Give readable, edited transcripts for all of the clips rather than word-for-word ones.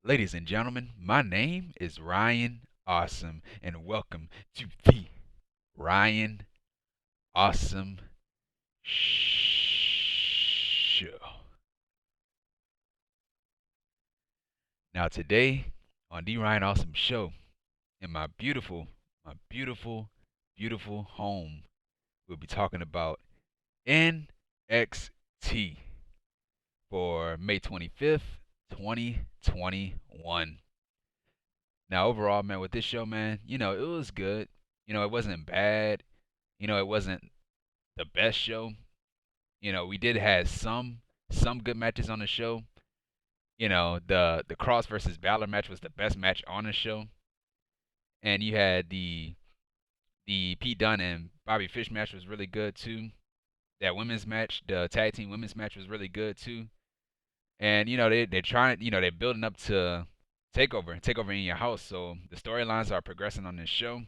Ladies and gentlemen, my name is Ryan Awesome, and welcome to the Ryan Awesome Show. Now, today on the Ryan Awesome Show, in my beautiful home, we'll be talking about NXT for May 25th, 2021. Now, overall, man, with this show, man, it was good. It wasn't bad. It wasn't the best show. We did have some good matches on the show. The Kross versus Balor match was the best match on the show, and you had the Pete Dunne and Bobby Fish match was really good too. That women's match, the tag team women's match was really good too. And they're trying, they're building up to takeover in your house. So the storylines are progressing on this show,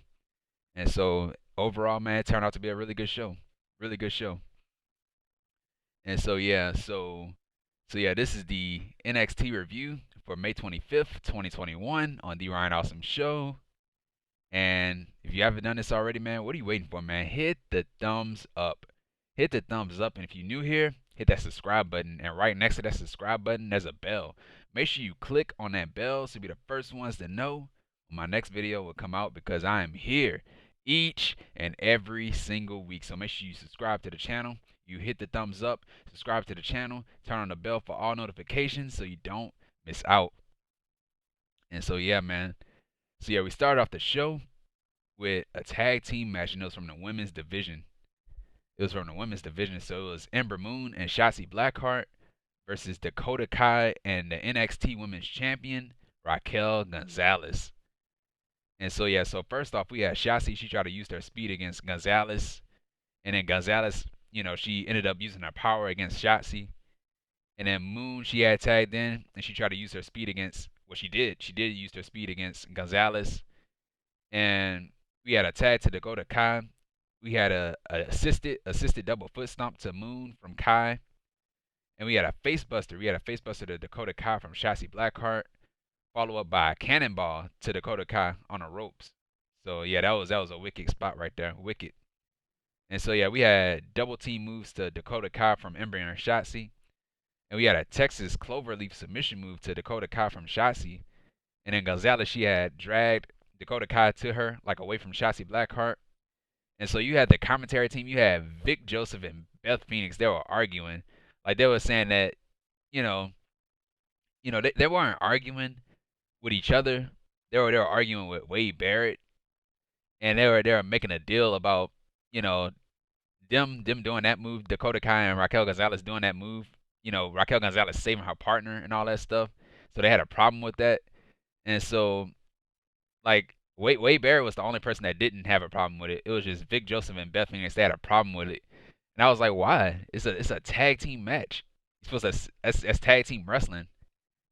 and so overall, man, it turned out to be a really good show. And so this is the NXT review for May 25th, 2021 on the Ryan Awesome Show. And if you haven't done this already, man, what are you waiting for, man? Hit the thumbs up. Hit the thumbs up. And if you're new here, hit that subscribe button. And right next to that subscribe button, there's a bell. Make sure you click on that bell so you'll be the first ones to know when my next video will come out, because I am here each and every single week. So make sure you subscribe to the channel. You hit the thumbs up, subscribe to the channel, turn on the bell for all notifications so you don't miss out. And so, yeah, man. So, yeah, we started off the show with a tag team match, and it was from the women's division. So it was Ember Moon and Shotzi Blackheart versus Dakota Kai and the NXT Women's Champion, Raquel Gonzalez. And so, yeah, so first off, we had Shotzi. She tried to use her speed against Gonzalez. And then Gonzalez, she ended up using her power against Shotzi. And then Moon, she had tagged in, and she tried to use her speed against, well, she did. She did use her speed against Gonzalez. And we had a tag to Dakota Kai. We had a assisted double foot stomp to Moon from Kai. And we had a face buster. We had a face buster to Dakota Kai from Shotzi Blackheart, followed up by a cannonball to Dakota Kai on the ropes. So yeah, that was a wicked spot right there. Wicked. And so yeah, we had double team moves to Dakota Kai from Ember and Shotzi. And we had a Texas Cloverleaf submission move to Dakota Kai from Shotzi. And then Gonzalez, she had dragged Dakota Kai to her, like away from Shotzi Blackheart. And so you had the commentary team, you had Vic Joseph and Beth Phoenix. They were arguing. Like they were saying that, you know, they weren't arguing with each other. They were arguing with Wade Barrett, and they were making a deal about, you know, them doing that move, Dakota Kai and Raquel Gonzalez doing that move. Raquel Gonzalez saving her partner and all that stuff. So they had a problem with that. And so, like, Wade Barrett was the only person that didn't have a problem with it. It was just Vic Joseph and Beth Phoenix. They had a problem with it. And I was like, why? It's a tag team match. You're supposed to that's tag team wrestling.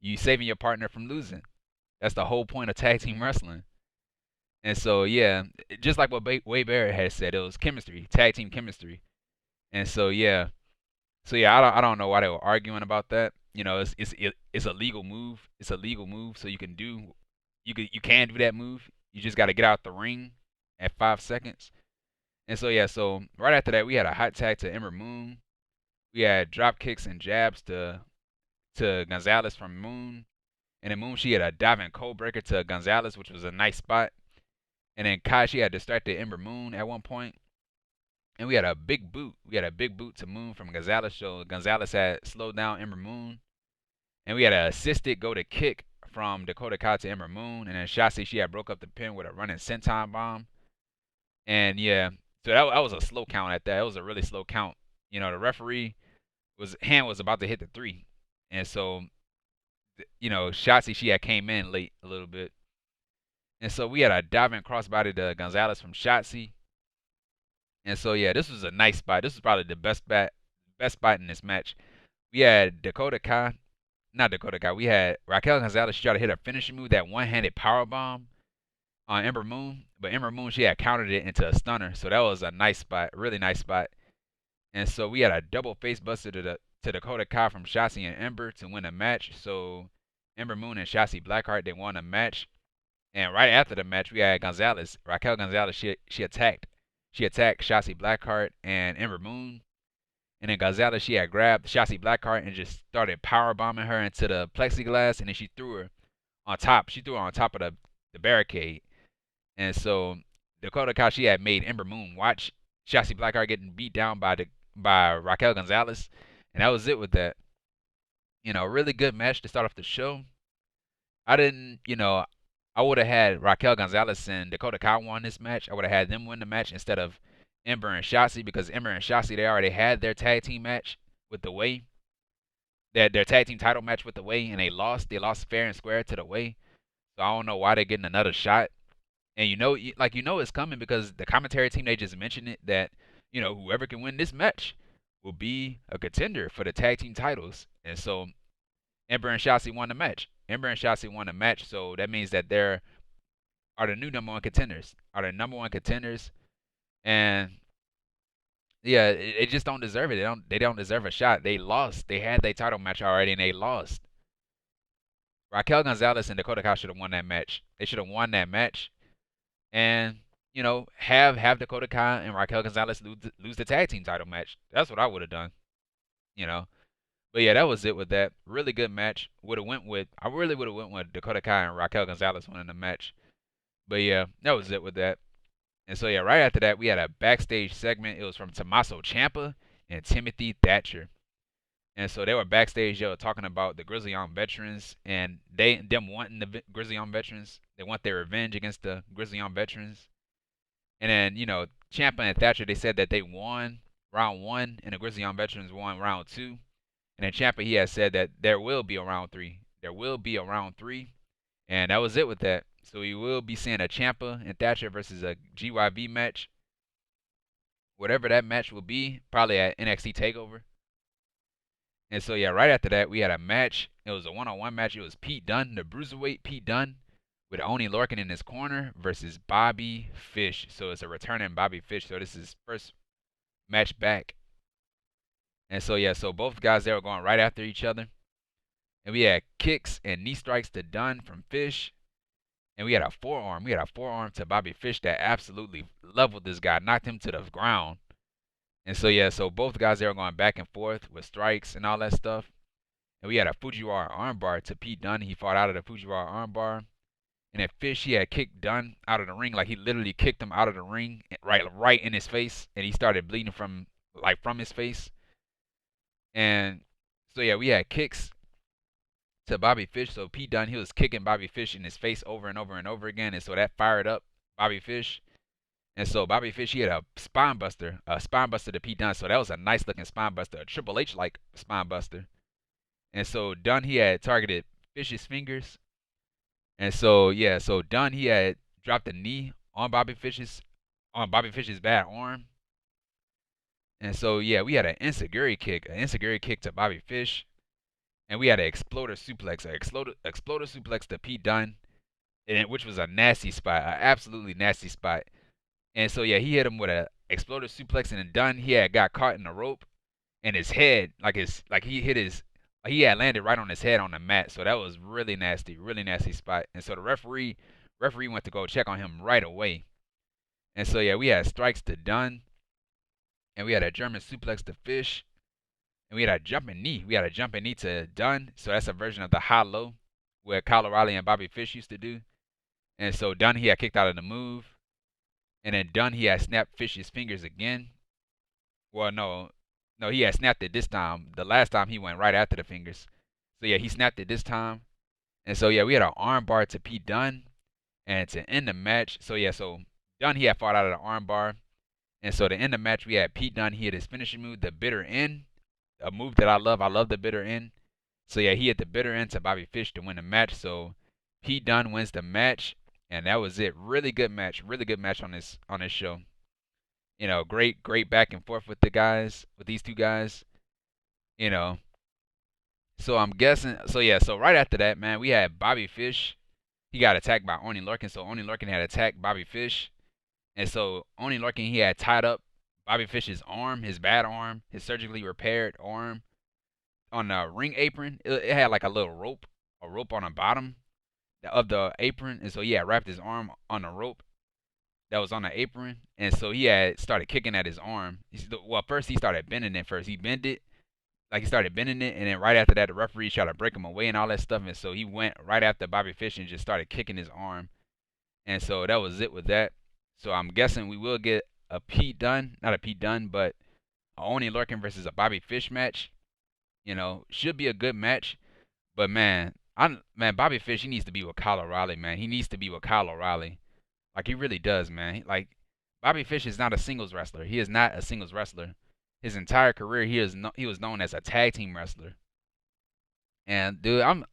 You saving your partner from losing. That's the whole point of tag team wrestling. And so yeah, just like what Wade Barrett had said, it was chemistry, tag team chemistry. And so yeah, I don't know why they were arguing about that. It's a legal move. It's a legal move, so you can do that move. You just got to get out the ring at 5 seconds. And so yeah, so right after that we had a hot tag to Ember Moon. We had drop kicks and jabs to Gonzalez from Moon. And then Moon, she had a diving cold breaker to Gonzalez, which was a nice spot. And then Kai, she had distracted Ember Moon at one point. And we had a big boot. We had a big boot to Moon from Gonzalez. So Gonzalez had slowed down Ember Moon. And we had an assisted go to kick from Dakota Kai to Ember Moon. And then Shotzi, she had broke up the pin with a running senton bomb. And yeah, so that was a slow count at that. It was a really slow count. The referee hand was about to hit the 3. And so, Shotzi, she had came in late a little bit. And so we had a diving crossbody to Gonzalez from Shotzi. And so yeah, this was a nice spot. This was probably the best spot in this match. We had Dakota Kai, not Dakota Kai. We had Raquel Gonzalez. She tried to hit her finishing move, that one-handed power bomb on Ember Moon, but Ember Moon, she had countered it into a stunner. So that was a nice spot, really nice spot. And so we had a double face buster to Dakota Kai from Shotzi and Ember to win the match. So Ember Moon and Shotzi Blackheart, they won a match. And right after the match, we had Gonzalez, Raquel Gonzalez. She attacked Shotzi Blackheart and Ember Moon. And then Gonzalez, she had grabbed Shotzi Blackheart and just started power bombing her into the plexiglass, and then she threw her on top. She threw her on top of the barricade. And so Dakota Kai, she had made Ember Moon watch Shotzi Blackheart getting beat down by Raquel Gonzalez, and that was it with that. Really good match to start off the show. I didn't, I would have had Raquel Gonzalez and Dakota Kai won this match. I would have had them win the match instead of Ember and Shotzi, because Ember and Shotzi, they already had their tag team match with the Way. Their tag team title match with the Way, and they lost. They lost fair and square to the Way. So I don't know why they're getting another shot. And it's coming, because the commentary team, they just mentioned it, that whoever can win this match will be a contender for the tag team titles. And so Ember and Shotzi won the match. So that means that they're are the new number one contenders. And yeah, they just don't deserve it. They don't deserve a shot. They lost. They had their title match already and they lost. Raquel Gonzalez and Dakota Kai should have won that match. They should have won that match. And have Dakota Kai and Raquel Gonzalez lose the tag team title match. That's what I would have done. You know. But yeah, that was it with that. Really good match. I really would have went with Dakota Kai and Raquel Gonzalez winning the match. But yeah, that was it with that. And so yeah, right after that, we had a backstage segment. It was from Tommaso Ciampa and Timothy Thatcher. And so they were backstage, they were talking about the Grizzly Young veterans and them wanting the Grizzly Young veterans. They want their revenge against the Grizzly Young veterans. And then, Ciampa and Thatcher, they said that they won round 1 and the Grizzly Young veterans won round 2. And then Ciampa, he has said that there will be a round 3. There will be a round 3. And that was it with that. So we will be seeing a Ciampa and Thatcher versus a GYV match. Whatever that match will be, probably at NXT TakeOver. And so yeah, right after that, we had a match. It was a one-on-one match. It was Pete Dunne, the Bruiserweight Pete Dunne, with Oney Lorcan in his corner versus Bobby Fish. So it's a returning Bobby Fish. So this is his first match back. And so yeah, so both guys, they were going right after each other. And we had kicks and knee strikes to Dunne from Fish. And we had a forearm. To Bobby Fish that absolutely leveled this guy, knocked him to the ground. And so yeah, so both guys, they were going back and forth with strikes and all that stuff. And we had a Fujiwara armbar to Pete Dunne. He fought out of the Fujiwara armbar. And then Fish, he had kicked Dunne out of the ring. Like, he literally kicked him out of the ring right in his face. And he started bleeding from his face. And so yeah, we had kicks to Bobby Fish. So Pete Dunne, he was kicking Bobby Fish in his face over and over and over again. And so that fired up Bobby Fish. And so Bobby Fish, he had a spine buster to Pete Dunne. So that was a nice looking spine buster, a Triple H like spine buster. And so Dunne, he had targeted Fish's fingers. And so yeah, so Dunne, he had dropped a knee on Bobby Fish's bad arm. And so yeah, we had an enziguri kick to Bobby Fish. And we had an exploder suplex to Pete Dunne, which was a nasty spot, an absolutely nasty spot. And so yeah, he hit him with an exploder suplex, and then Dunne, he had got caught in the rope, and his head, he had landed right on his head on the mat. So that was really nasty spot. And so the referee went to go check on him right away. And so yeah, we had strikes to Dunne, and we had a German suplex to Fish, and we had a jumping knee. To Dunne. So that's a version of the high-low where Kyle O'Reilly and Bobby Fish used to do. And so Dunne, he had kicked out of the move. And then Dunne, he had snapped Fish's fingers again. Well, no, he had snapped it this time. The last time he went right after the fingers. So yeah, he snapped it this time. And so yeah, we had an armbar to Pete Dunne. And to end the match, so yeah, so Dunne, he had fought out of the armbar. And so to end the match, we had Pete Dunne, he had his finishing move, the bitter end. A move that I love. I love the bitter end. So yeah, he hit the bitter end to Bobby Fish to win the match. So Pete Dunne wins the match. And that was it. Really good match on this show. Great back and forth with these two guys. So I'm guessing. So yeah. So right after that, man, we had Bobby Fish. He got attacked by Oney Lorcan. So Oney Lorcan had attacked Bobby Fish, and so Oney Lorcan, he had tied up Bobby Fish's arm, his bad arm, his surgically repaired arm, on the ring apron. It had like a little rope a rope on the bottom of the apron, and so he had wrapped his arm on a rope that was on the apron, and so he had started kicking at his arm. Well, first he started bending it. First he bent it, like he started bending it, and then right after that, the referee tried to break him away and all that stuff, and so he went right after Bobby Fish and just started kicking his arm, and so that was it with that. So I'm guessing we will get a Pete Dunne, not a Pete Dunne, but a Oney Lorcan versus a Bobby Fish match. You know, should be a good match, but man, Bobby Fish, he needs to be with Kyle O'Reilly, man. He needs to be with Kyle O'Reilly. Like he really does, man. Like Bobby Fish is not a singles wrestler. He is not a singles wrestler. His entire career, he was known as a tag team wrestler. And dude, I'm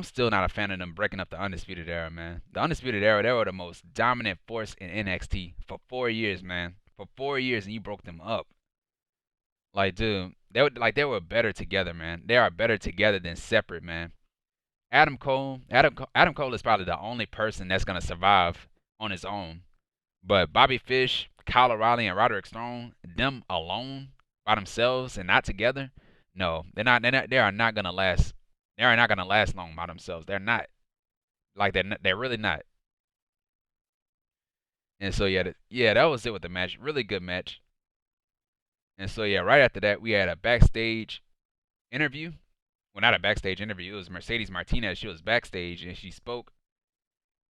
still not a fan of them breaking up the Undisputed Era, man. The Undisputed Era, they were the most dominant force in NXT for 4 years, man. For 4 years, and you broke them up. Like, dude, they were better together, man. They are better together than separate, man. Adam Cole is probably the only person that's gonna survive on his own. But Bobby Fish, Kyle O'Reilly, and Roderick Strong, them alone by themselves and not together, no, they're not. They are not gonna last. They are not gonna last long by themselves. They're not. Like they're really not. And so yeah, that was it with the match. Really good match. And so yeah, right after that we had a backstage interview. Well, not a backstage interview. It was Mercedes Martinez. She was backstage and she spoke,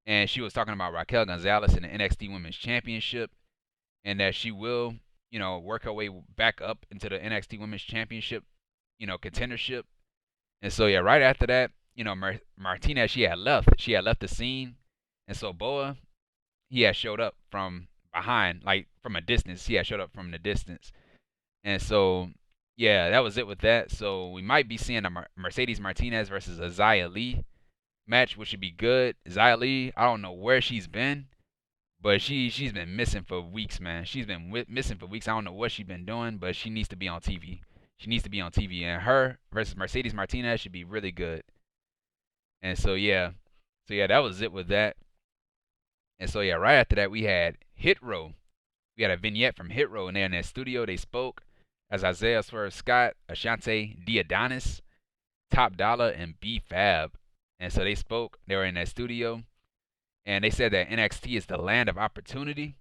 and she was talking about Raquel Gonzalez in the NXT Women's Championship, and that she will, work her way back up into the NXT Women's Championship, contendership. And so yeah, right after that, Martinez, she had left. She had left the scene, and so Boa, he had showed up from behind, like from a distance. He had showed up from the distance, and so yeah, that was it with that. So we might be seeing a Mercedes Martinez versus a Xia Li match, which should be good. Xia Li, I don't know where she's been, but she's been missing for weeks, man. She's been missing for weeks. I don't know what she's been doing, but she needs to be on TV. She needs to be on TV, and her versus Mercedes Martinez should be really good. And so yeah, that was it with that. And so yeah, right after that we had Hit Row. We had a vignette from Hit Row, and they're in their studio. They spoke as Isaiah Swerve Scott, Ashante, Adonis, Top Dolla, and B-Fab. And so they spoke. They were in their studio, and they said that NXT is the land of opportunity.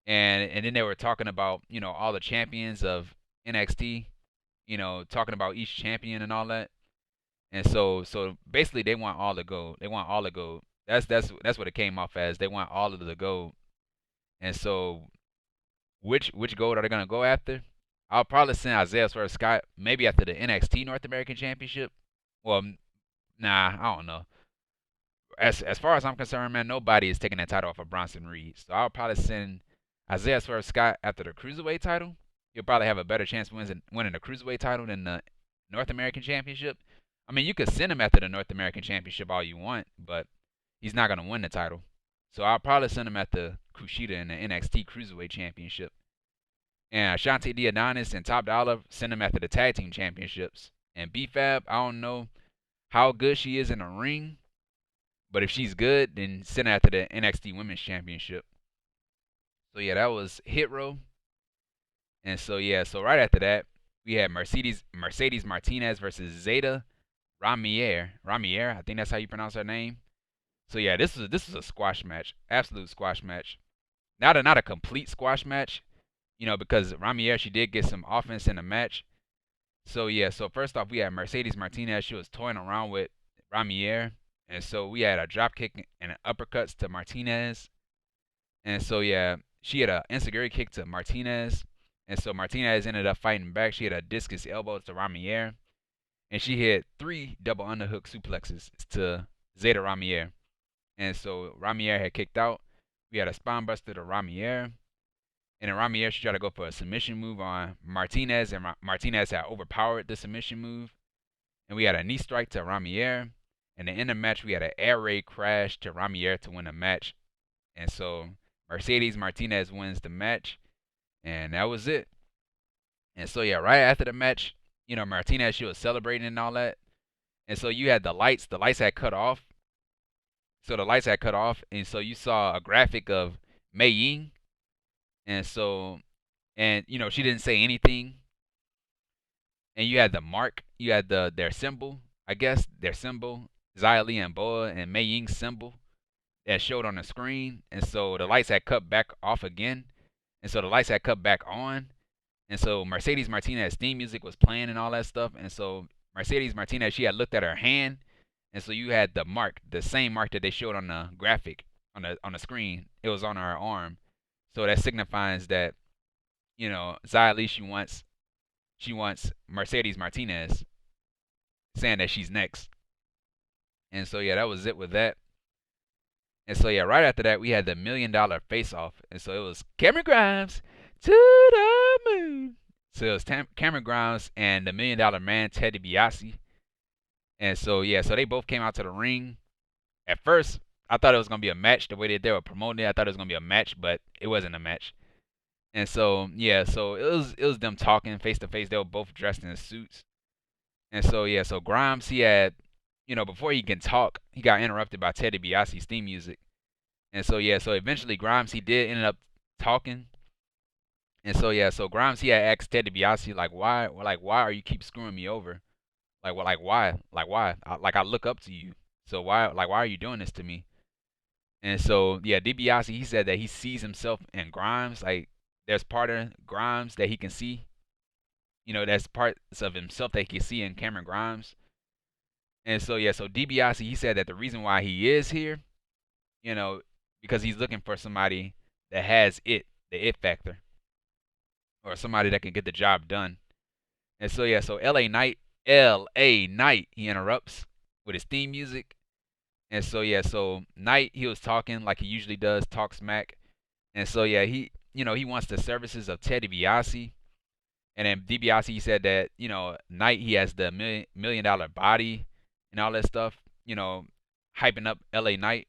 And then they were talking about all the champions of NXT, talking about each champion and all that. And so basically they want all the gold. They want all the gold. That's what it came off as. They want all of the gold. And so which gold are they gonna go after? I'll probably send Isaiah Swerve Scott maybe after the NXT North American Championship. Well, nah, I don't know. As far as I'm concerned, man, nobody is taking that title off of Bronson Reed. So I'll probably send Isaiah Swerve Scott after the Cruiserweight title. He'll probably have a better chance of winning the Cruiserweight title than the North American Championship. I mean, you could send him after the North American Championship all you want, but he's not going to win the title. So I'll probably send him after Kushida in the NXT Cruiserweight Championship. And Ashante Adonis and Top Dollar send him after the Tag Team Championships. And B-Fab, I don't know how good she is in the ring, but if she's good, then send her after the NXT Women's Championship. So yeah, that was Hit Row. And so yeah, so right after that, we had Mercedes Martinez versus Zayda Ramier. Ramier, I think that's how you pronounce her name. So yeah, this was a squash match, absolute squash match. Not a complete squash match, because Ramier, she did get some offense in the match. So yeah, so first off we had Mercedes Martinez. She was toying around with Ramier, and so we had a drop kick and uppercuts to Martinez. And so yeah, she had an enziguri kick to Martinez, and so Martinez ended up fighting back. She had a discus elbow to Ramier, and she hit 3 double underhook suplexes to Zayda Ramier. And so Ramier had kicked out. We had a spine buster to Ramier, and then Ramier, she tried to go for a submission move on Martinez, and Martinez had overpowered the submission move. And we had a knee strike to Ramier, and then in the match we had an air raid crash to Ramier to win the match. And so Mercedes Martinez wins the match, and that was it. And so yeah, right after the match, Martinez, she was celebrating and all that. And so you had the lights had cut off. So the lights had cut off, and so you saw a graphic of Mei Ying. And so, she didn't say anything. And you had the mark, you had their symbol. I guess their symbol, Xia Li and Boa and Mei Ying's symbol that showed on the screen, and so the lights had cut back off again, and so the lights had cut back on, and so Mercedes Martinez theme music was playing and all that stuff, and so Mercedes Martinez, she had looked at her hand, and so you had the mark, the same mark that they showed on the graphic on the screen. It was on her arm, so that signifies that Xia Li, she wants Mercedes Martinez, saying that she's next. And so yeah, that was it with that. And so yeah, right after that we had the $1 million face off. And so it was Cameron Grimes to the moon. So it was Cameron Grimes and the $1 million man Ted DiBiase. And so yeah, so they both came out to the ring. At first, I thought it was gonna be a match. The way that they were promoting it, I thought it was gonna be a match, but it wasn't a match. And so yeah, so it was them talking face to face. They were both dressed in suits. And so yeah, so Grimes, he had, before he can talk, he got interrupted by Ted DiBiase's theme music. And so yeah, so eventually Grimes, he did end up talking. And so yeah, so Grimes, he had asked Ted DiBiase, why are you keep screwing me over? Why? I look up to you. So why are you doing this to me? And so yeah, DiBiase, he said that he sees himself in Grimes. Like there's part of Grimes that he can see. That's parts of himself that he can see in Cameron Grimes. And so yeah, so DiBiase, he said that the reason why he is here, because he's looking for somebody that has the it factor, or somebody that can get the job done. And so yeah, so LA Knight, he interrupts with his theme music. And so yeah, so Knight, he was talking like he usually does, talk smack. And so yeah, he wants the services of Ted DiBiase. And then DiBiase, he said that, Knight, he has the $1 million body and all that stuff, hyping up LA Knight.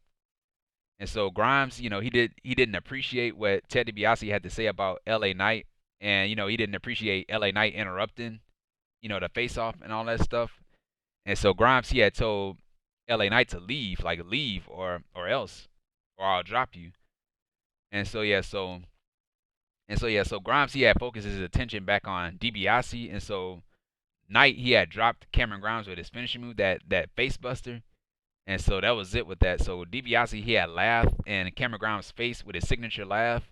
And so Grimes, he didn't appreciate what Ted DiBiase had to say about LA Knight. And, he didn't appreciate LA Knight interrupting, the face off and all that stuff. And so Grimes, he had told LA Knight to leave, like leave or else, or I'll drop you. And so yeah, so Grimes, he had focused his attention back on DiBiase. And so Knight, he had dropped Cameron Grimes with his finishing move, that face buster. And so that was it with that. So DiBiase, he had laughed in Cameron Grimes' face with his signature laugh.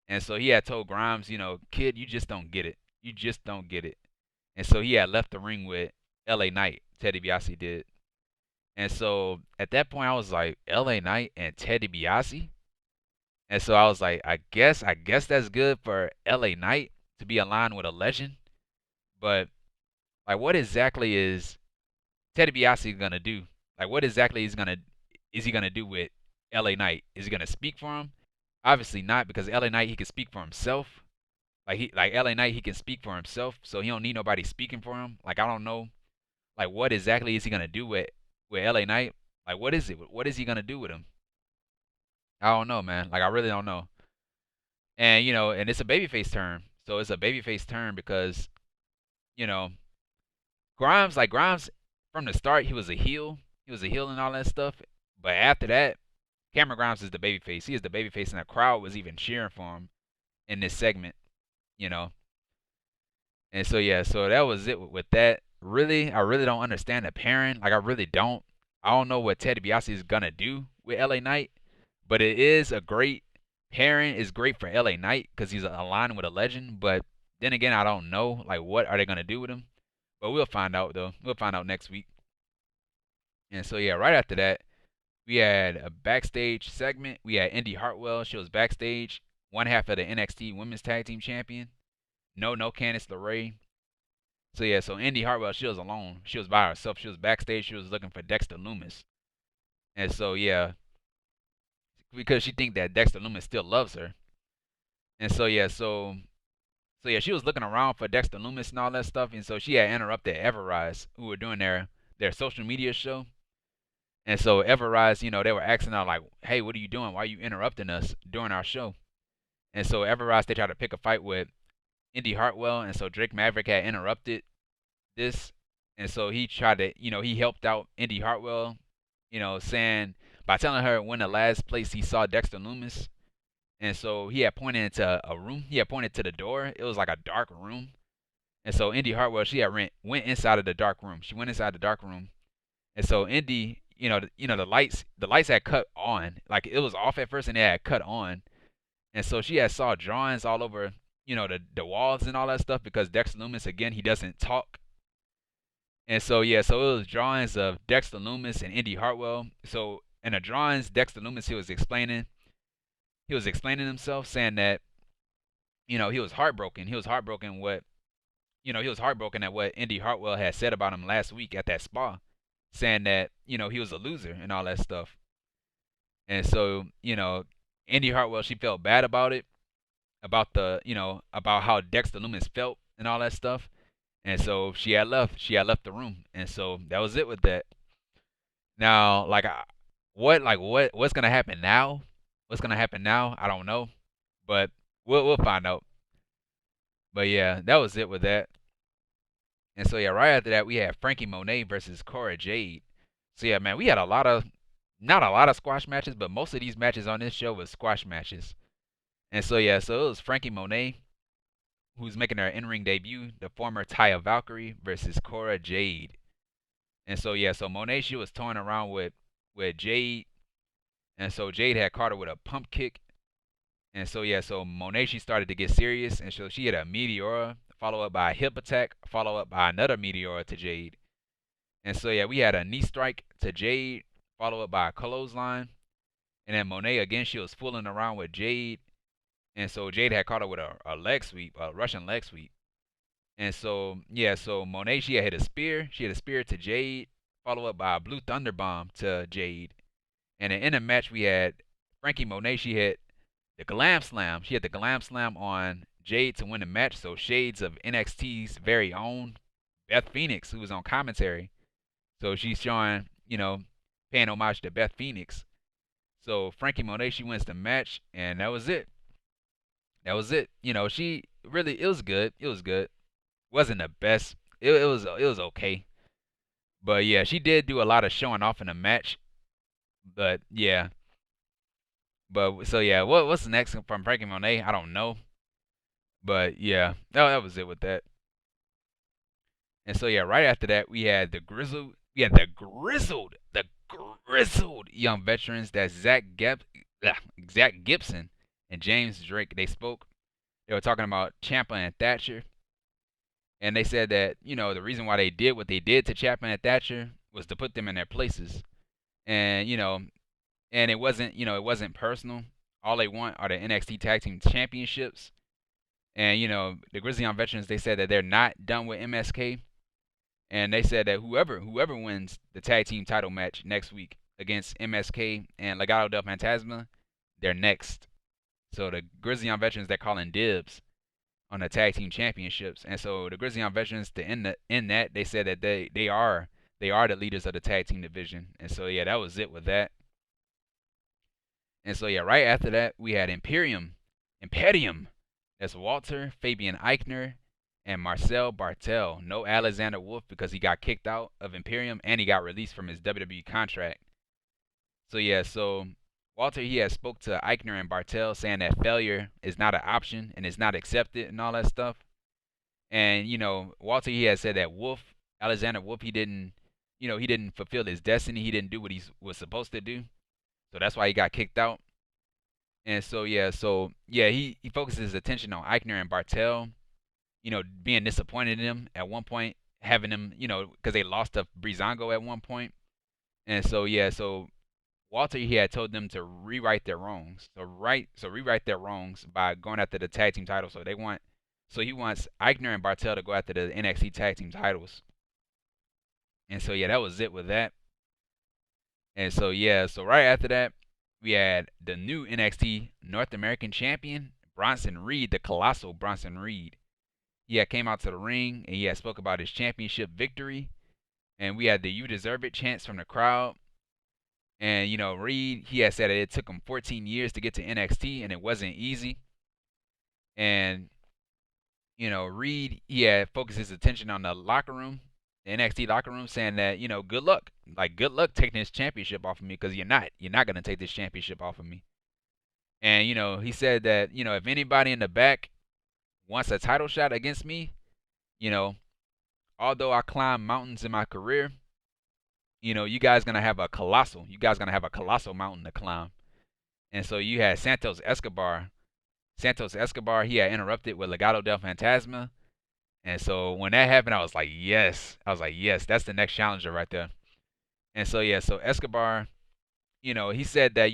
And so he had told Grimes, kid, you just don't get it. You just don't get it. And so he had left the ring with LA Knight. Ted DiBiase did. And so at that point, I was like, LA Knight and Ted DiBiase? And so I was like, I guess that's good for LA Knight to be aligned with a legend. But like, what exactly is Ted DiBiase gonna do? Like, what exactly is he gonna do with LA Knight? Is he gonna speak for him? Obviously not, because LA Knight, he can speak for himself. Like LA Knight, he can speak for himself, so he don't need nobody speaking for him. Like I don't know, like what exactly is he gonna do with LA Knight? Like what is it? What is he gonna do with him? I don't know, man. Like I really don't know. And and it's a babyface turn, so it's a babyface turn because you know Grimes from the start, he was a heel. He was a heel and all that stuff. But after that, Cameron Grimes is the babyface. He is the babyface, and the crowd was even cheering for him in this segment. You know. And so yeah, so that was it with that. Really, I really don't understand the pairing. Like I really don't. I don't know what Ted DiBiase is gonna do with LA Knight, but it is a great pairing. It's great for LA Knight because he's aligned with a legend. But then again, I don't know like what are they gonna do with him. But we'll find out though. We'll find out next week. And so yeah, right after that, we had a backstage segment. We had Indi Hartwell. She was backstage, one half of the NXT Women's Tag Team Champion. No Candice LeRae. So yeah, so Indi Hartwell, she was alone. She was by herself. She was backstage. She was looking for Dexter Lumis. And so yeah, because she think that Dexter Lumis still loves her. And so yeah, yeah, she was looking around for Dexter Lumis and all that stuff. And so she had interrupted Everrise, who were doing their social media show. And so Everrise, they were asking her like, "Hey, what are you doing? Why are you interrupting us during our show?" And so Everrise, they tried to pick a fight with Indi Hartwell, and so Drake Maverick had interrupted this, and so he tried to, he helped out Indi Hartwell, saying by telling her when the last place he saw Dexter Lumis, and so he had pointed into a room. He had pointed to the door. It was like a dark room, And so Indi Hartwell, she had went inside of the dark room. She went inside the dark room, and so Indi, the lights had cut on, like it was off at first, and it had cut on, and so she had saw drawings all over, the walls and all that stuff because Dexter Lumis again he doesn't talk, and so yeah, so it was drawings of Dexter Lumis and Indi Hartwell. So in the drawings, Dexter Lumis he was explaining himself, saying that he was heartbroken. He was heartbroken at what Indi Hartwell had said about him last week at that spa, saying that he was a loser and all that stuff. And so Indi Hartwell she felt bad about it, about how Dexter Lumis felt and all that stuff. And so she had left. She had left the room, and so that was it with that. Now, what's gonna happen now? What's gonna happen now? I don't know, but we'll find out. But yeah, that was it with that. And so yeah, right after that we had Frankie Monet versus Cora Jade. So yeah, man, we had not a lot of squash matches, but most of these matches on this show was squash matches. And so yeah, so it was Frankie Monet, who's making her in-ring debut, the former Taya Valkyrie versus Cora Jade. And so yeah, so Monet she was toying around with Jade, and so Jade had caught her with a pump kick. And so yeah, so Monet she started to get serious, and so she hit a Meteora, followed up by a hip attack, followed up by another Meteora to Jade. And so yeah, we had a knee strike to Jade, followed up by a clothesline. And then Monet again, she was fooling around with Jade, and so Jade had caught her with a leg sweep, a Russian leg sweep. And so yeah, so Monet she had hit a spear. She hit a spear to Jade, followed up by a blue thunder bomb to Jade. And then in the match we had Frankie Monet. She hit the Glam Slam. She had the Glam Slam on Jade to win the match. So shades of NXT's very own Beth Phoenix, who was on commentary. So she's showing, paying homage to Beth Phoenix. So Frankie Monet she wins the match, and that was it. That was it. She really it was good. It was good. Wasn't the best. It was okay. But yeah, she did do a lot of showing off in the match. But yeah. But so yeah, what's next from Frankie Monet? I don't know. But yeah, that was it with that. And so yeah, right after that we had the grizzled young veterans. That's Zach Gibson and James Drake. They spoke. They were talking about Ciampa and Thatcher, and they said that the reason why they did what they did to Ciampa and Thatcher was to put them in their places, and and it wasn't personal. All they want are the NXT Tag Team Championships, and the Grizzly Young Veterans they said that they're not done with MSK, and they said that whoever wins the tag team title match next week against MSK and Legado del Fantasma, they're next. So the Grizzly Young Veterans they're calling dibs on the tag team championships, and so the Grizzly Young Veterans to end that they said that they are the leaders of the tag team division, and so yeah, that was it with that. And so yeah, right after that we had Imperium. That's Walter, Fabian Eichner, and Marcel Bartel. No Alexander Wolf because he got kicked out of Imperium and he got released from his WWE contract. So yeah, so Walter he had spoke to Eichner and Bartel saying that failure is not an option and it's not accepted and all that stuff. And Walter he had said that Alexander Wolf, he didn't fulfill his destiny. He didn't do what he was supposed to do. So that's why he got kicked out. And so yeah, he focuses his attention on Eichner and Bartel, being disappointed in him at one point, having them, because they lost to Breezango at one point. And so yeah, so Walter he had told them to rewrite their wrongs. So rewrite their wrongs by going after the tag team title. So he wants Eichner and Bartel to go after the NXT tag team titles. And so yeah, that was it with that. And so yeah, so right after that, we had the new NXT North American champion, Bronson Reed, the colossal Bronson Reed. He had came out to the ring and he had spoke about his championship victory. And we had the "You Deserve It" chants from the crowd. And Reed, he had said that it took him 14 years to get to NXT and it wasn't easy. And Reed, he had focused his attention on the locker room, the NXT locker room, saying that good luck, good luck taking this championship off of me because you're not gonna take this championship off of me. And he said that if anybody in the back wants a title shot against me, you know, although I climbed mountains in my career, you guys gonna have a colossal. You guys gonna have a colossal mountain to climb. And so you had Santos Escobar. Santos Escobar, he had interrupted with Legado del Fantasma. And so when that happened, I was like, yes. I was like, yes, that's the next challenger right there. And so yeah, so Escobar, he said that,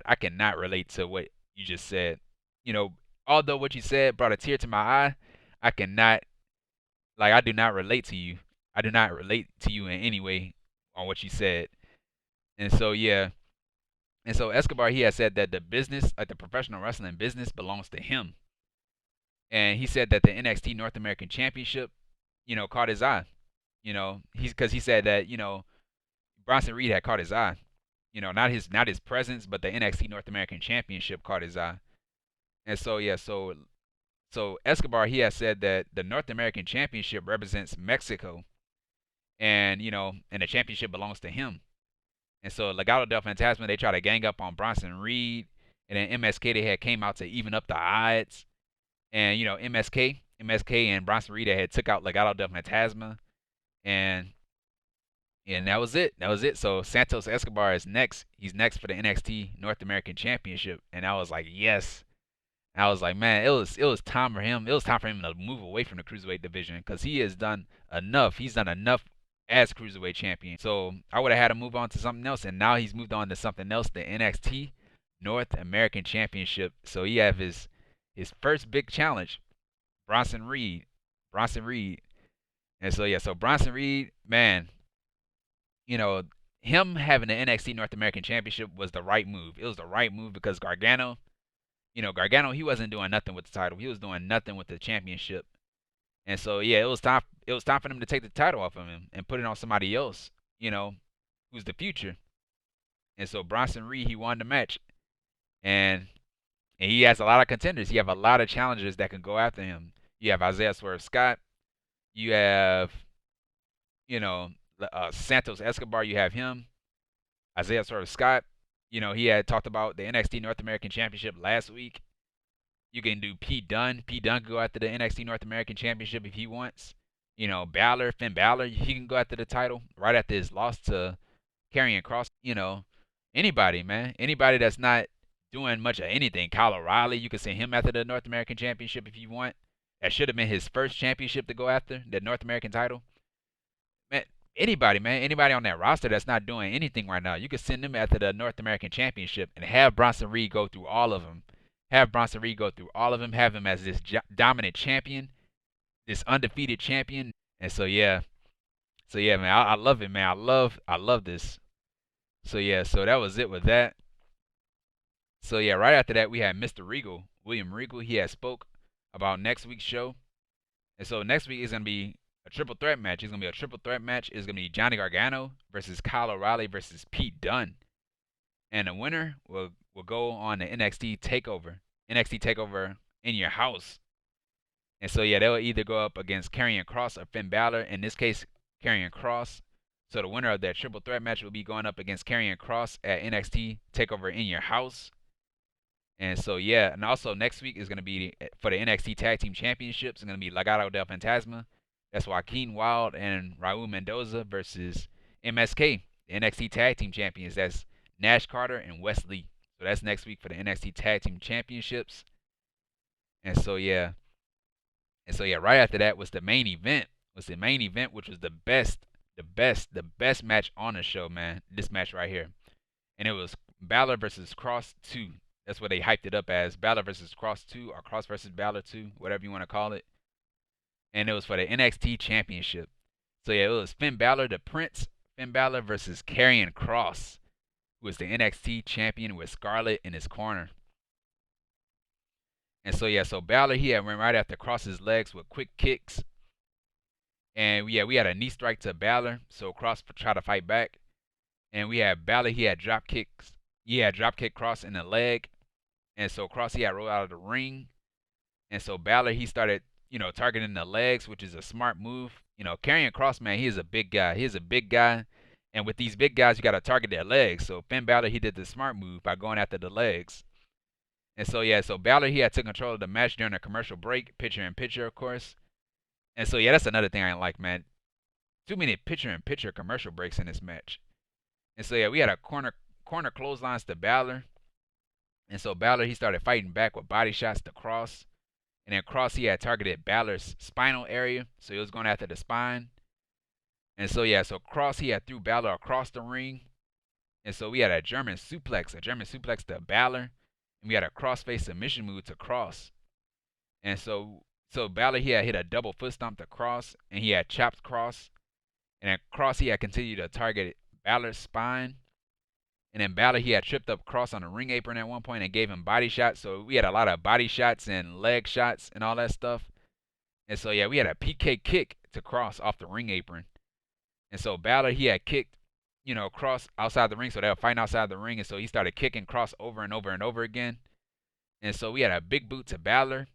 I cannot relate to what you just said. You know, although what you said brought a tear to my eye, I cannot, like, I do not relate to you. I do not relate to you in any way on what you said. And so yeah, and so Escobar, he had said that the business, like the professional wrestling business, belongs to him. And he said that the NXT North American Championship, caught his eye. Because he said that Bronson Reed had caught his eye. Not his presence, but the NXT North American Championship caught his eye. And so yeah, so Escobar, he has said that the North American Championship represents Mexico, and the championship belongs to him. And so Legado del Fantasma, they try to gang up on Bronson Reed, and then MSK, they had came out to even up the odds. And MSK and Bronson Reed, they had took out Legado del Fantasma, and that was it. That was it. So Santos Escobar is next. He's next for the NXT North American Championship, and I was like, yes. I was like, man, it was time for him. It was time for him to move away from the cruiserweight division because he has done enough. He's done enough as cruiserweight champion. So I would have had him move on to something else, and now he's moved on to something else, the NXT North American Championship. So he have his first big challenge, Bronson Reed. Bronson Reed. And so yeah, so Bronson Reed, man, you know, him having the NXT North American Championship was the right move. It was the right move because Gargano, he wasn't doing nothing with the title. He was doing nothing with the championship. And so yeah, it was time. It was time for them to take the title off of him and put it on somebody else. Who's the future. And so Bronson Reed, he won the match, and he has a lot of contenders. You have a lot of challengers that can go after him. You have Isaiah Swerve Scott. You have, Santos Escobar. You have him, Isaiah Swerve Scott. He had talked about the NXT North American Championship last week. You can do Pete Dunne. Pete Dunne can go after the NXT North American Championship if he wants. Finn Balor, he can go after the title right after his loss to Karrion Kross. Anybody, man. Anybody that's not doing much of anything. Kyle O'Reilly, you can send him after the North American Championship if you want. That should have been his first championship to go after, the North American title. Man, anybody, man. Anybody on that roster that's not doing anything right now, you can send them after the North American Championship and have Bronson Reed go through all of them. Have Bronson Reed go through all of them. Have him as this dominant champion, this undefeated champion. And so yeah, man, I love it, man. I love this. So yeah, so that was it with that. So yeah, right after that we had Mr. Regal, William Regal. He had spoke about next week's show. And so next week is gonna be a triple threat match. It's gonna be a triple threat match. It's gonna be Johnny Gargano versus Kyle O'Reilly versus Pete Dunne. And the winner will go on the NXT Takeover. NXT Takeover in your house. And so yeah, they'll either go up against Karrion Kross or Finn Balor. In this case, Karrion Kross. So the winner of that triple threat match will be going up against Karrion Kross at NXT Takeover in your house. And so yeah, and also next week is gonna be for the NXT Tag Team Championships. It's gonna be Legado del Fantasma. That's Joaquin Wilde and Raul Mendoza versus MSK, the NXT Tag Team Champions. That's Nash Carter and Wes Lee. So that's next week for the NXT Tag Team Championships. And so yeah, right after that was the main event. Which was the best match on the show, man. This match right here, and it was Balor versus Kross 2. That's what they hyped it up as, Balor versus Kross 2 or Kross versus Balor 2, whatever you want to call it. And it was for the NXT Championship. So yeah, it was Finn Balor, the Prince, Finn Balor versus Karrion Kross, who was the NXT champion with Scarlett in his corner. And so yeah, so Balor, he had went right after Kross's legs with quick kicks. And yeah, we had a knee strike to Balor, so Kross tried to fight back. And we had Balor, he had drop kicks. He had drop kick Kross in the leg. And so Kross, he had rolled out of the ring. And so Balor, he started, targeting the legs, which is a smart move. Karrion Kross, man, he is a big guy. He is a big guy. And with these big guys, you got to target their legs. So Finn Balor, he did the smart move by going after the legs. And so, yeah, so Balor, he had took control of the match during a commercial break, picture in picture, of course. And so yeah, that's another thing I didn't like, man. Too many picture-in-picture commercial breaks in this match. And so yeah, we had a corner clotheslines to Balor. And so Balor, he started fighting back with body shots to Kross. And then Kross, he had targeted Balor's spinal area, so he was going after the spine. And so yeah, so Kross, he had threw Balor across the ring. And so we had a German suplex to Balor. And we had a crossface submission move to Kross. And so Balor, he had hit a double foot stomp to Kross, and he had chopped Kross. And then Kross, he had continued to target Balor's spine. And then Balor, he had tripped up Kross on the ring apron at one point and gave him body shots. So we had a lot of body shots and leg shots and all that stuff. And so, yeah, we had a PK kick to Kross off the ring apron. And so Balor, he had kicked, Kross outside the ring. So they were fighting outside the ring. And so he started kicking Kross over and over and over again. And so we had a big boot to Balor,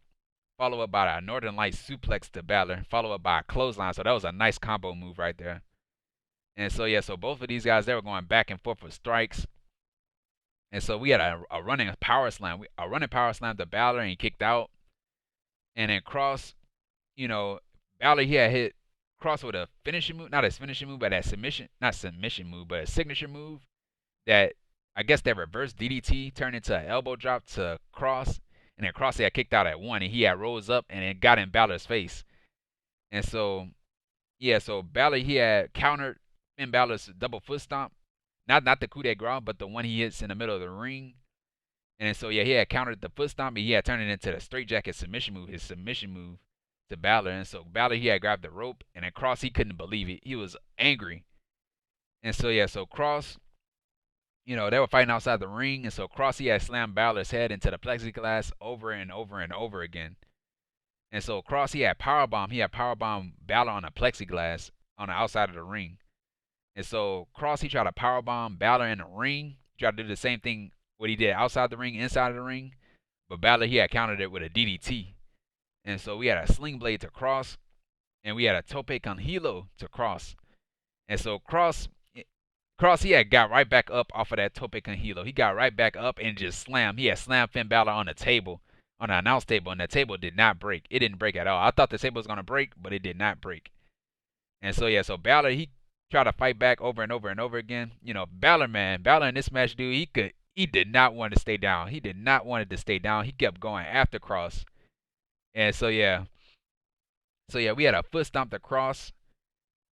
followed up by a Northern Lights suplex to Balor, followed up by a clothesline. So that was a nice combo move right there. And so, yeah, so both of these guys, they were going back and forth with strikes. And so we had a running power slam. A running power slam to Balor, and he kicked out. And then Kross, Balor, he had hit Kross with a finishing move. Not his finishing move, but a submission. Not submission move, but a signature move. That, I guess that reverse DDT turned into an elbow drop to Kross. And then Kross had kicked out at one, and he had rose up and it got in Balor's face. And so, yeah, so Balor, he had countered Finn Balor's double foot stomp. Not the coup de grace, but the one he hits in the middle of the ring. And so, yeah, he had countered the foot stomp, and he had turned it into the straightjacket submission move, his submission move to Balor. And so Balor, he had grabbed the rope, and then Kross, he couldn't believe it. He was angry. And so, yeah, so Kross, they were fighting outside the ring. And so Kross, he had slammed Balor's head into the plexiglass over and over and over again. And so Kross, he had powerbomb. He had powerbomb Balor on the plexiglass on the outside of the ring. And so Kross, he tried to powerbomb Balor in the ring. He tried to do the same thing what he did outside the ring, inside of the ring. But Balor, he had countered it with a DDT. And so we had a sling blade to Kross. And we had a tope con hilo to Kross. And so Kross, he had got right back up off of that tope con hilo. He got right back up and just slammed. He had slammed Finn Balor on the table, on the announce table. And the table did not break. It didn't break at all. I thought the table was going to break, but it did not break. And so, yeah, so Balor, he tried to fight back over and over and over again. Balor, man, Balor in this match, dude, he did not want to stay down. He did not want it to stay down. He kept going after Kross. And so yeah, we had a foot stomp to Kross,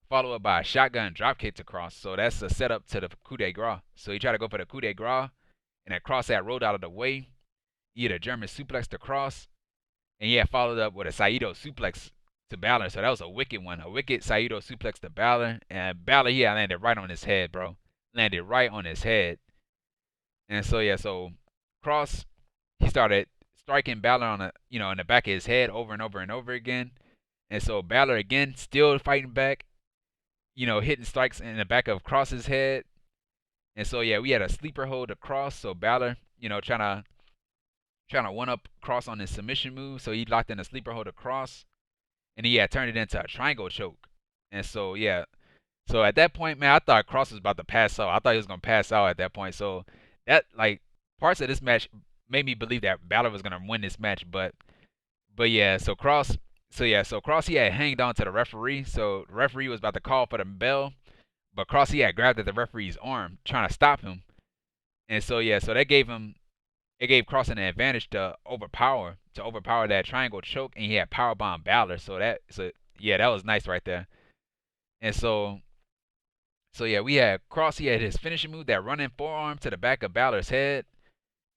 followed up by a shotgun dropkick to Kross. So that's a setup to the coup de grace. So he tried to go for the coup de grace, and then Kross had rolled out of the way. He had a German suplex to Kross, and he had followed up with a Saito suplex to Balor. So that was a wicked one. A wicked Saito suplex to Balor. And Balor, he had landed right on his head, bro. Landed right on his head. And so, yeah, so Kross, he started striking Balor on the, in the back of his head over and over and over again. And so Balor, again, still fighting back, hitting strikes in the back of Kross's head. And so, yeah, we had a sleeper hold to Kross. So Balor, trying to one-up Kross on his submission move. So he locked in a sleeper hold to Kross. And he had turned it into a triangle choke. And so, yeah. So at that point, man, I thought Kross was about to pass out. I thought he was going to pass out at that point. So that, parts of this match made me believe that Balor was going to win this match. But yeah, so Kross, he had hanged on to the referee. So the referee was about to call for the bell. But Kross, he had grabbed at the referee's arm, trying to stop him. And so, yeah, so that gave Kross an advantage to overpower that triangle choke, and he had powerbomb Balor. So yeah, that was nice right there. And so yeah, we had Kross. He had his finishing move, that running forearm to the back of Balor's head.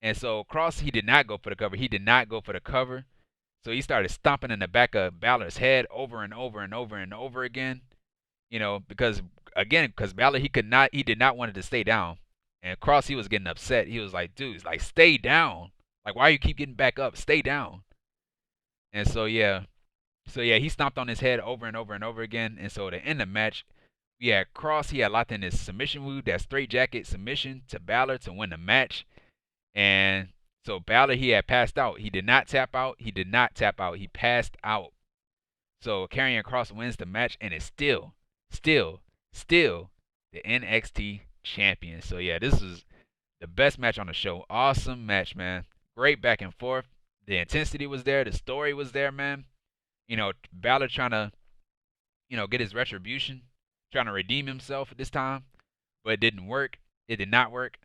And so Kross, he did not go for the cover. So he started stomping in the back of Balor's head over and over and over and over again. Because Balor, he did not want it to stay down. And Kross, he was getting upset. He was like, dude, stay down. Why you keep getting back up? Stay down. And so, yeah. He stomped on his head over and over and over again. And so to end the match, we had Kross. He had locked in his submission move, that straightjacket submission to Balor to win the match. And so Balor, he had passed out. He did not tap out. He passed out. So Karrion Kross wins the match and is still the NXT champion. So yeah, this was the best match on the show. Awesome match, man. Great back and forth. The intensity was there. The story was there, man. Balor trying to get his retribution, trying to redeem himself this time, but it didn't work. It did not work.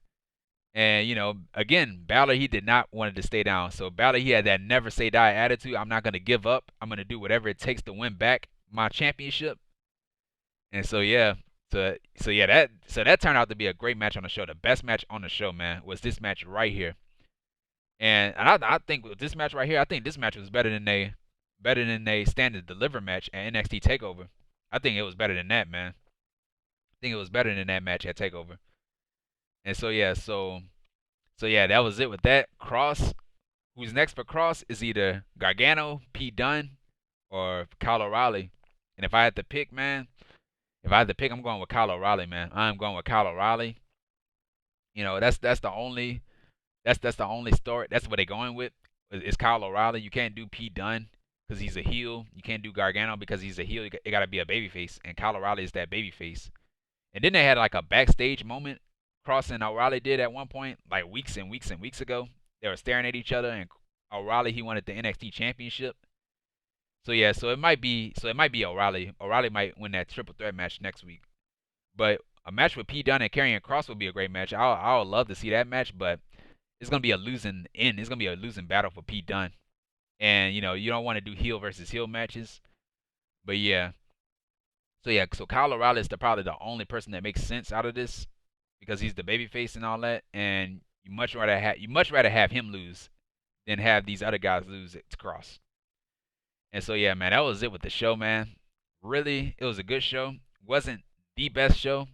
And, again, Balor, he did not want to stay down. So Balor, he had that never say die attitude. I'm not going to give up. I'm going to do whatever it takes to win back my championship. And so, yeah. So that turned out to be a great match on the show. The best match on the show, man, was this match right here. And I think with this match right here, I think this match was better than they stand and deliver match at NXT Takeover. I think it was better than that, man. I think it was better than that match at Takeover. And so yeah, that was it with that. Kross, who's next for Kross is either Gargano, Pete Dunne, or Kyle O'Reilly. And if I had to pick, man, I'm going with Kyle O'Reilly, man. I'm going with Kyle O'Reilly. That's the only story. That's what they're going with. Is Kyle O'Reilly. You can't do Pete Dunne because he's a heel. You can't do Gargano because he's a heel. It got to be a babyface, and Kyle O'Reilly is that babyface. And then they had like a backstage moment. Kross and O'Reilly did at one point, like weeks and weeks and weeks ago. They were staring at each other, and O'Reilly, he wanted the NXT Championship. So yeah, so it might be O'Reilly. O'Reilly might win that triple threat match next week. But a match with Pete Dunne and Karrion Kross would be a great match. I would love to see that match, but it's gonna be a losing end. It's gonna be a losing battle for Pete Dunne. And you don't want to do heel versus heel matches. But yeah. So Kyle O'Reilly is probably the only person that makes sense out of this because he's the babyface and all that. And you much rather have him lose than have these other guys lose to Kross. And so yeah, man, that was it with the show, man. Really, it was a good show. Wasn't the best show.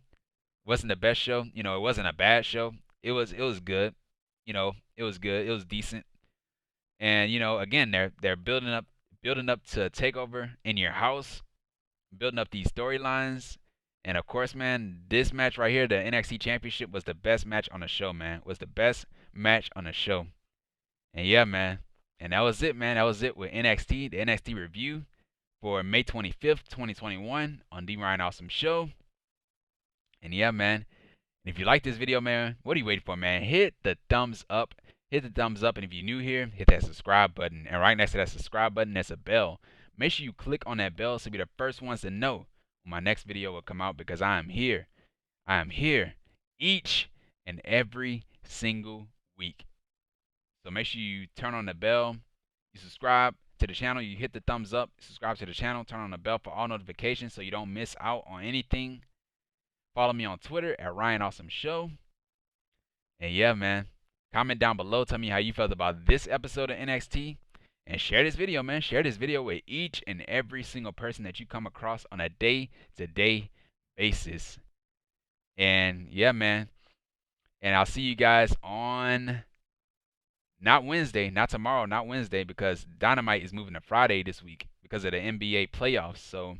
Wasn't the best show. It wasn't a bad show. It was good. It was good. It was decent. And again, they're building up to Takeover in your house, building up these storylines. And of course, man, this match right here, the NXT Championship, was the best match on the show, man. Was the best match on the show. And yeah, man. And that was it, man. That was it with NXT, the NXT review for May 25th, 2021 on The Ryan Awesome Show. And yeah, man. And if you like this video, man, what are you waiting for, man? Hit the thumbs up. Hit the thumbs up. And if you're new here, hit that subscribe button. And right next to that subscribe button, there's a bell. Make sure you click on that bell so you'll be the first ones to know when my next video will come out, because I am here. I am here each and every single week. So make sure you turn on the bell, you subscribe to the channel, you hit the thumbs up, subscribe to the channel, turn on the bell for all notifications so you don't miss out on anything. Follow me on Twitter at Ryan Awesome Show. And yeah, man, comment down below, tell me how you felt about this episode of NXT. And share this video, man. Share this video with each and every single person that you come across on a day-to-day basis. And yeah, man. And I'll see you guys on not Wednesday, not tomorrow, not Wednesday, because Dynamite is moving to Friday this week because of the NBA playoffs. So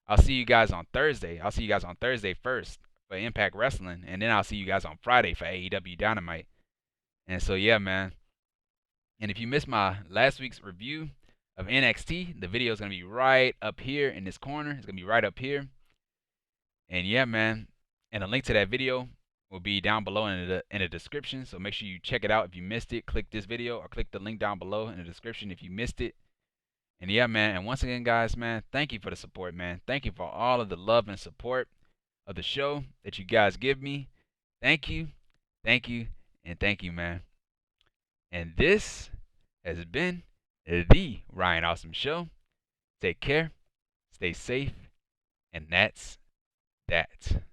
I'll see you guys on Thursday. I'll see you guys on Thursday first for Impact Wrestling, and then I'll see you guys on Friday for AEW Dynamite. And so yeah, man. And if you missed my last week's review of NXT, the video is going to be right up here in this corner. It's going to be right up here. And yeah, man. And a link to that video will be down below in the description. So make sure you check it out. If you missed it, click this video or click the link down below in the description if you missed it. And yeah, man. And once again, guys, man, thank you for the support, man. Thank you for all of the love and support of the show that you guys give me. Thank you. Thank you. And thank you, man. And this has been the Ryan Awesome Show. Take care, stay safe, and that's that.